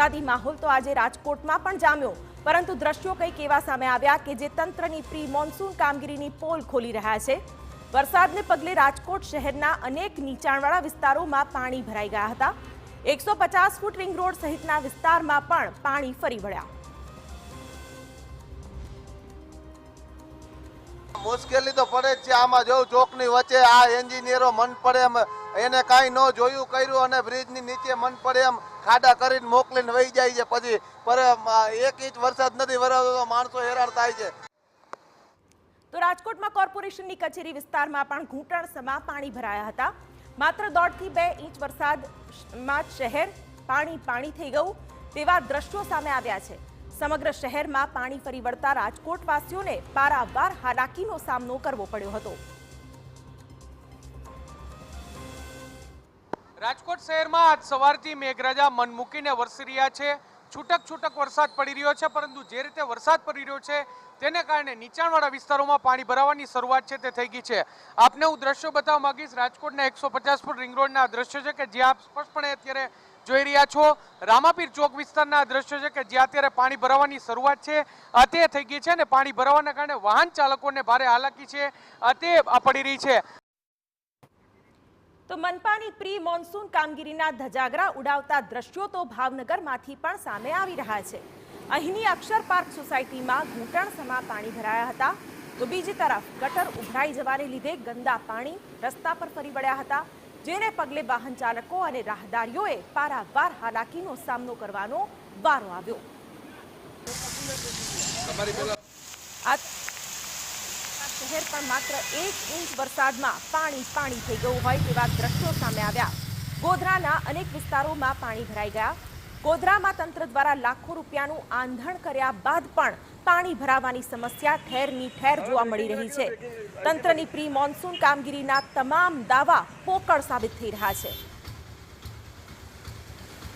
વરસાદી માહોલ તો આજે રાજકોટમાં પણ જામ્યો, પરંતુ દ્રશ્યો કંઈક એવા સામે આવ્યા કે જે તંત્રની પ્રી મોન્સૂન કામગીરીની પોલ ખોલી રહ્યા છે। વરસાદને પગલે રાજકોટ શહેરના અનેક નીચાણવાળા વિસ્તારોમાં પાણી ભરાઈ ગયા હતા। 150 ફૂટ રિંગ રોડ સહિતના વિસ્તારમાં પણ પાણી ફરી વળ્યા। મુશ્કેલી તો પડે જ છે। આમાં જો ચોકની વચ્ચે આ એન્જિનિયરો મન પડે એમ એને કાંઈ ન જોયું કર્યું અને બ્રિજની નીચે મન પડે એમ ખાડા કરીને મોકલીને વહી જાય છે। પછી પર 1 ઇંચ વરસાદ નથી વરસતો તો માણસો હેરાન થાય છે। તો રાજકોટમાં કોર્પોરેશનની કચેરી વિસ્તારમાં પણ ઘૂંટણસમાં પાણી ભરાયા હતા। માત્ર 1.5 થી 2 ઇંચ વરસાદમાં શહેર પાણી થઈ ગયું તેવા દ્રશ્યો સામે આવ્યા છે। સમગ્ર શહેરમાં પાણી ફરી વળતા રાજકોટવાસીઓને પારાવાર હાલાકીનો સામનો કરવો પડ્યો હતો। રાજકોટ શહેરમાં આજ સવારથી મેઘરાજા મન મૂકીને વરસી રહ્યા છે। છૂટક વરસાદ પડી રહ્યો છે, પરંતુ જે રીતે વરસાદ પડી રહ્યો છે તેને કારણે નીચાણવાળા વિસ્તારોમાં પાણી ભરાવાની શરૂઆત છે તે થઈ ગઈ છે। આપને હું દ્રશ્યો બતાવવા માંગીશ। રાજકોટના 150 ફૂટ રિંગ રોડના દ્રશ્યો છે કે જ્યાં આપ સ્પષ્ટપણે અત્યારે જોઈ રહ્યા છો। રામાપીર ચોક વિસ્તારના દ્રશ્યો છે કે જ્યાં અત્યારે પાણી ભરાવાની શરૂઆત છે તે થઈ ગઈ છે અને પાણી ભરાવાના કારણે વાહન ચાલકોને ભારે હાલાકી છે તે પડી રહી છે। તો મનપાની પ્રી મોન્સૂન કામગીરીના ધજાગરા ઉડાવતા દ્રશ્યો તો ભાવનગરમાંથી પણ સામે આવી રહ્યા છે। અહીંની અક્ષર પાર્ક સોસાયટીમાં ઘૂંટણસમાં પાણી ભરાયા હતા, તો બીજી તરફ ગટર ઉભરાઈ જવાને લીધે ગંદા પાણી રસ્તા પર ફરી વળ્યા હતા, જેને પગલે વાહન ચાલકો અને રાહદારીઓએ પારાવાર હાલાકીનો સામનો કરવાનો વારો આવ્યો। શહેર પણ માત્ર 1 ઇંચ વરસાદમાં પાણી થઈ ગયું હોય તેવા દ્રશ્યો સામે આવ્યા। ગોધરાના અનેક વિસ્તારોમાં પાણી ભરાઈ ગયા। ગોધરામાં તંત્ર દ્વારા લાખો રૂપિયાનું આંધણ કર્યા બાદ પણ પાણી ભરાવાની સમસ્યા ઠેરની ઠેર જોવા મળી રહી છે। તંત્રની પ્રી મોન્સૂન કામગીરીના તમામ દાવા પોકળ સાબિત થઈ રહ્યા છે।